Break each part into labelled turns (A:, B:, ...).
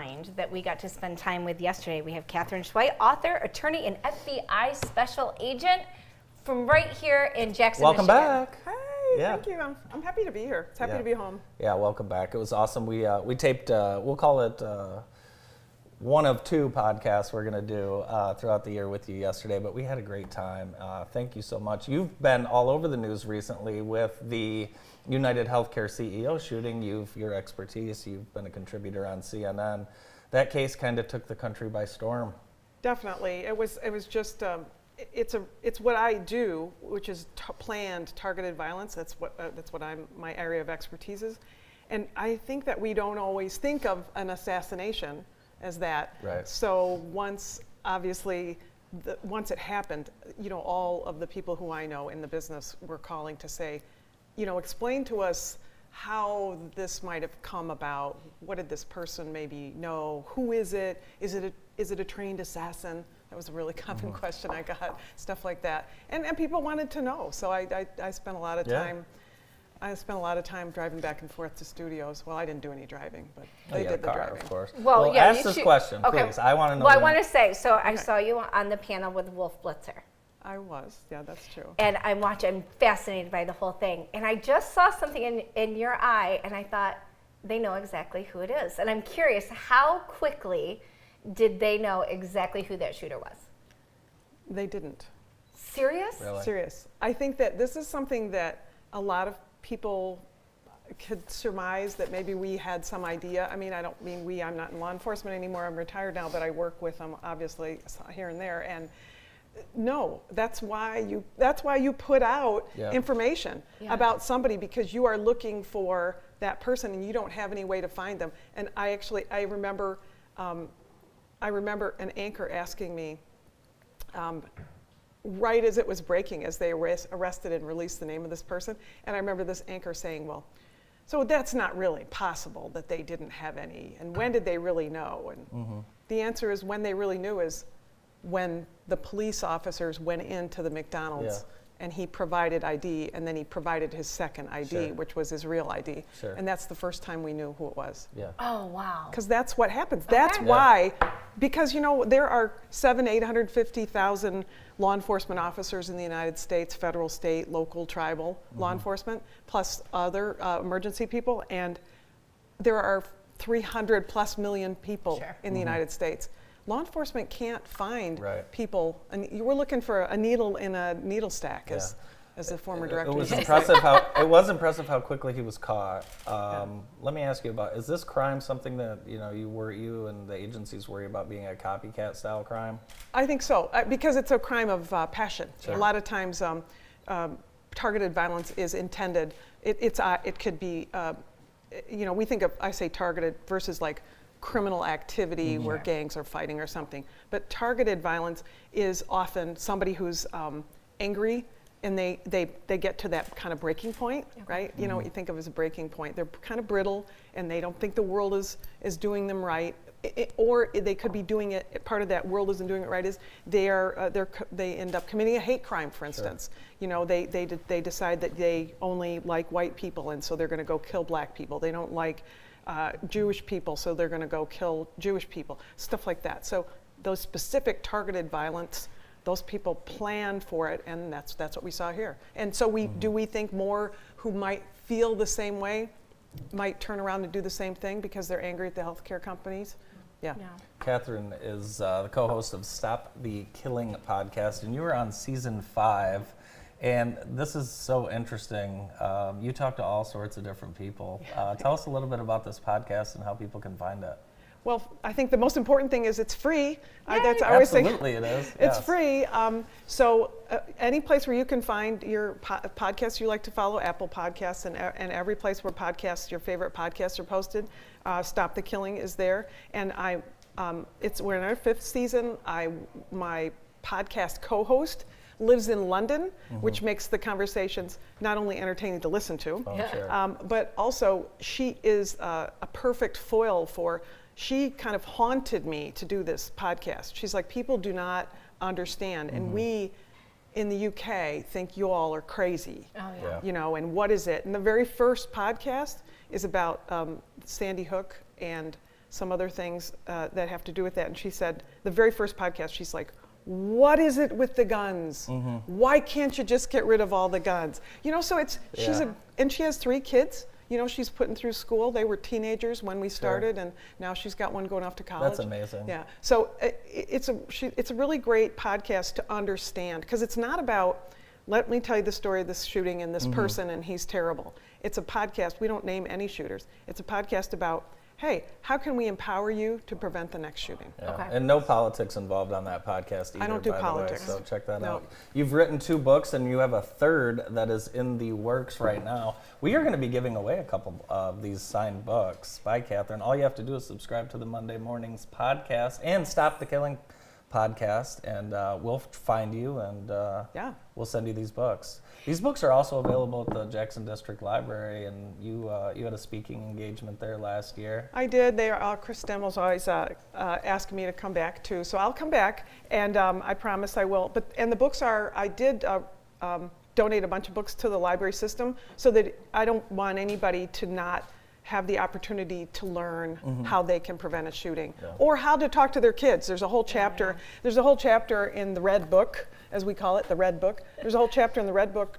A: mind that we got to spend time with yesterday. We have Katherine Schweit, author, attorney, and FBI special agent from right here in Jackson,
B: Welcome
A: Michigan.
B: back.
C: Hey, thank you. I'm happy to be here. It's happy to be home.
B: Yeah, welcome back. It was awesome. We taped, we'll call it one of two podcasts we're going to do throughout the year with you yesterday, but we had a great time. Thank you so much. You've been all over the news recently with the United Healthcare CEO shooting. Your expertise, you've been a contributor on CNN. That case kind of took the country by storm.
C: Definitely. It was just, it's what I do, which is planned targeted violence. That's what my area of expertise is. And I think that we don't always think of an assassination as that.
B: Right.
C: So once it happened, all of the people who I know in the business were calling to say, explain to us how this might have come about. What did this person maybe know? Who is it? Is it a trained assassin? That was a really common question I got, stuff like that. And people wanted to know. So I spent a lot of time. I spent a lot of time driving back and forth to studios. Well, I didn't do any driving, but they did the driving.
B: Of course.
A: Well, yeah,
B: ask this question, please. I want to know.
A: Well, I want to say, so I saw you on the panel with Wolf Blitzer.
C: I was, yeah, that's true.
A: And I'm fascinated by the whole thing. And I just saw something in your eye, and I thought, they know exactly who it is. And I'm curious, how quickly did they know exactly who that shooter was?
C: They didn't.
A: Serious?
B: Really?
C: Serious. I think that this is something that a lot of people could surmise that maybe we had some idea. I mean, I don't mean we, I'm not in law enforcement anymore, I'm retired now, but I work with them obviously here and there. And no, that's why you put out information about somebody, because you are looking for that person and you don't have any way to find them. And I remember an anchor asking me, right as it was breaking, as they arrested and released the name of this person, and I remember this anchor saying, well, so that's not really possible that they didn't have any, and when did they really know? And the answer is, when they really knew is when the police officers went into the McDonald's and he provided ID, and then he provided his second ID, which was his real ID. And that's the first time we knew who it was.
B: Yeah.
A: Oh, wow.
C: Because that's what happens. That's why, because there are 850,000 law enforcement officers in the United States, federal, state, local, tribal law enforcement, plus other emergency people, and there are 300 plus million people in the United States. Law enforcement can't find people, and you were looking for a needle in a needle stack, as the former director.
B: It was
C: used to
B: impressive
C: say.
B: how quickly he was caught. Let me ask you about: is this crime something that you and the agencies worry about being a copycat style crime?
C: I think so, because it's a crime of passion. A lot of times, targeted violence is intended. It could be, we think of, I say targeted versus like criminal activity where gangs are fighting or something. But targeted violence is often somebody who's angry, and they get to that kind of breaking point, right? You know what you think of as a breaking point. They're kind of brittle, and they don't think the world is doing them right. Or they could be doing it, part of that world isn't doing it right, is they end up committing a hate crime, for instance. They decide that they only like white people, and so they're going to go kill black people. They don't like Jewish people, so they're going to go kill Jewish people, stuff like that. So those specific targeted violence, those people plan for it, and that's what we saw here. And so do we think more who might feel the same way might turn around and do the same thing because they're angry at the healthcare companies? Yeah.
B: Katherine is the co-host of Stop the Killing podcast, and you were on season 5. And this is so interesting. You talk to all sorts of different people. Tell us a little bit about this podcast and how people can find it.
C: Well, I think the most important thing is it's free. I always
B: Absolutely, it is.
C: It's free. So any place where you can find your podcasts you like to follow, Apple Podcasts, and every place where your favorite podcasts are posted, Stop the Killing is there. And we're in our 5th season. My podcast co-host lives in London, which makes the conversations not only entertaining to listen to, but also she is a perfect foil for. She kind of haunted me to do this podcast. She's like, people do not understand, and we in the UK think you all are crazy. And what is it? And the very first podcast is about Sandy Hook and some other things that have to do with that. And she said, the very first podcast, she's like, what is it with the guns? Why can't you just get rid of all the guns? You know, so and she has 3 kids. You know, she's putting through school. They were teenagers when we started, and now she's got one going off to college.
B: That's amazing.
C: Yeah. So it's a really great podcast to understand, because it's not about, let me tell you the story of this shooting and this person and he's terrible. It's a podcast. We don't name any shooters. It's a podcast about, hey, how can we empower you to prevent the next shooting?
B: Yeah.
A: Okay.
B: And no politics involved on that podcast either.
C: I don't do
B: by
C: politics.
B: The way, so check that
C: No.
B: out. You've written 2 books, and you have a 3rd that is in the works right now. We are going to be giving away a couple of these signed books by Katherine. All you have to do is subscribe to the Monday Mornings podcast and Stop the Killing podcast, and we'll find you, and we'll send you these books. These books are also available at the Jackson District Library, and you had a speaking engagement there last year.
C: I did. Chris Demmel's always asking me to come back too, so I'll come back, and I promise I will. And the books I did donate a bunch of books to the library system, so that I don't want anybody to not have the opportunity to learn how they can prevent a shooting, or how to talk to their kids. There's a whole chapter. There's a whole chapter in the Red Book, as we call it, the Red Book. There's a whole chapter in the Red Book,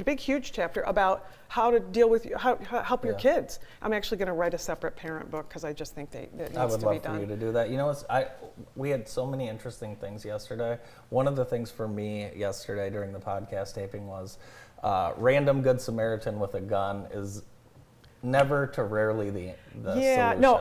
C: big, huge chapter about how to deal with how help your kids. I'm actually going to write a separate parent book, because I just think that needs to be done.
B: I would love for you to do that. You know, we had so many interesting things yesterday. One of the things for me yesterday during the podcast taping was random Good Samaritan with a gun is never to rarely the solution.
C: No,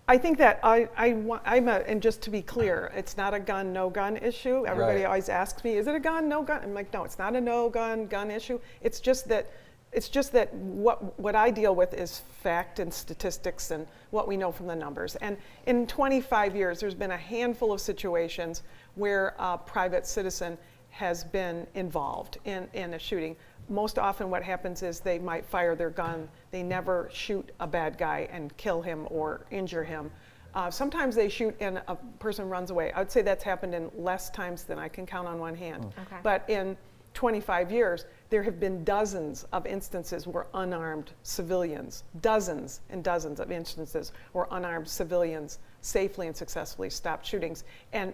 C: I think that and just to be clear, it's not a gun, no gun issue. Everybody always asks me, is it a gun, no gun? I'm like, no, it's not a no gun issue. It's just that what I deal with is fact and statistics and what we know from the numbers. And in 25 years, there's been a handful of situations where a private citizen has been involved in a shooting. Most often what happens is they might fire their gun. They never shoot a bad guy and kill him or injure him. Sometimes they shoot and a person runs away. I would say that's happened in less times than I can count on one hand.
A: Okay.
C: But in 25 years, there have been dozens of instances where unarmed civilians, dozens and dozens of instances where unarmed civilians safely and successfully stopped shootings. And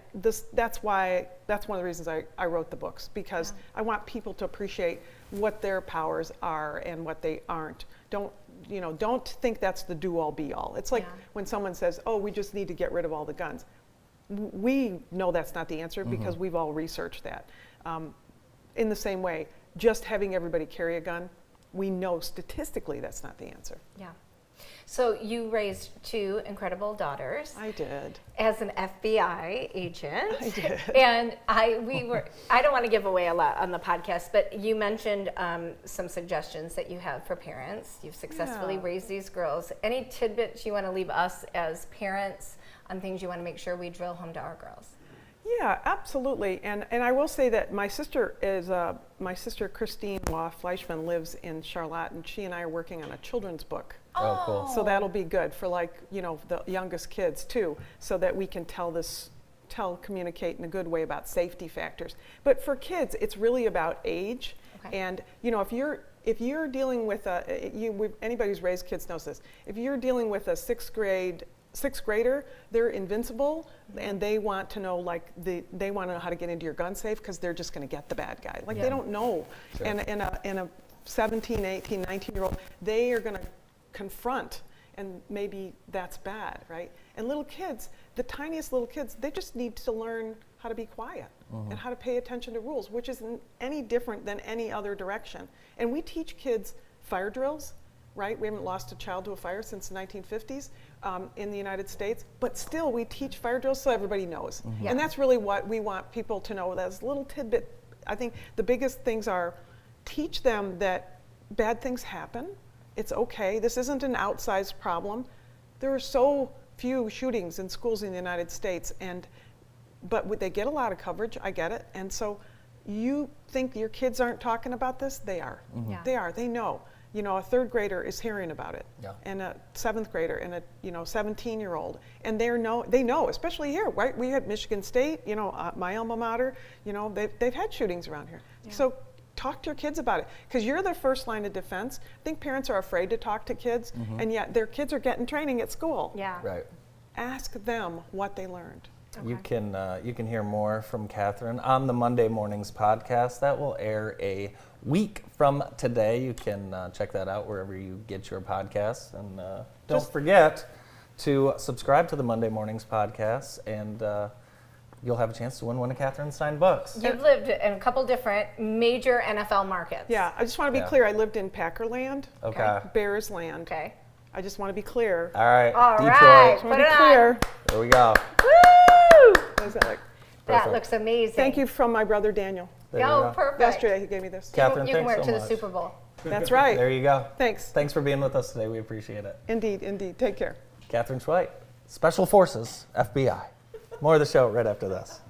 C: that's one of the reasons I wrote the books, because I want people to appreciate what their powers are and what they aren't. Don't think that's the do-all be-all. It's like when someone says, oh, we just need to get rid of all the guns. We know that's not the answer, because we've all researched that. In the same way, just having everybody carry a gun, we know statistically that's not the answer.
A: Yeah. So you raised 2 incredible daughters.
C: I did.
A: As an FBI agent.
C: I did.
A: And I don't want to give away a lot on the podcast, but you mentioned some suggestions that you have for parents. You've successfully raised these girls. Any tidbits you want to leave us as parents on things you want to make sure we drill home to our girls?
C: Yeah, absolutely. And I will say that my sister Christine Waugh Fleischman lives in Charlotte, and she and I are working on a children's book.
B: Oh, cool.
C: So that'll be good for the youngest kids too, so that we can communicate in a good way about safety factors. But for kids, it's really about age. Okay. And if you're dealing with anybody who's raised kids knows this. If you're dealing with a sixth grader, they're invincible, and they want to know they want to know how to get into your gun safe, because they're just going to get the bad guy. They don't know. Sure. And a 17, 18, 19-year-old, they are going to confront, and maybe that's bad, right? And little kids, the tiniest little kids, they just need to learn how to be quiet and how to pay attention to rules, which isn't any different than any other direction. And we teach kids fire drills, right? We haven't lost a child to a fire since the 1950s in the United States, but still we teach fire drills so everybody knows. And that's really what we want people to know. That's a little tidbit. I think the biggest things are teach them that bad things happen. It's okay. This isn't an outsized problem. There are so few shootings in schools in the United States, but they get a lot of coverage. I get it. And so you think your kids aren't talking about this? They are.
A: Yeah.
C: They are. They know. A 3rd grader is hearing about it, and a 7th grader, and a 17-year-old, and they know, especially here, right? We had Michigan State, my alma mater, they've had shootings around here. Yeah. So talk to your kids about it, because you're their first line of defense. I think parents are afraid to talk to kids, and yet their kids are getting training at school.
A: Yeah.
B: Right.
C: ask them what they learned.
B: You can hear more from Katherine on the Monday Mornings podcast. That will air a week from today. You can check that out wherever you get your podcasts. And don't forget to subscribe to the Monday Mornings podcast, and you'll have a chance to win one of Katherine's signed books.
A: You've lived in a couple different major NFL markets.
C: Yeah, I just want to be clear. I lived in Packerland,
B: Okay.
C: Bears land.
A: Okay.
C: I just want to be clear.
B: All right.
A: All
B: Detroit.
A: right.
C: Just want
A: Put
C: to be
A: it
C: clear.
A: on.
B: There we go.
A: Woo!
C: What does that look?
A: That
B: Perfect.
A: looks amazing.
C: Thank you from my brother Daniel.
B: There you
A: Oh,
B: go.
A: perfect.
C: Yesterday he gave me this.
B: Katherine,
A: you can wear it
B: thanks
A: to
B: so
A: the
B: much.
A: Super Bowl.
C: That's right.
B: There you go.
C: Thanks.
B: Thanks for being with us today. We appreciate it.
C: Indeed, indeed. Take care.
B: Katherine Schweit, Special Forces, FBI. More of the show right after this.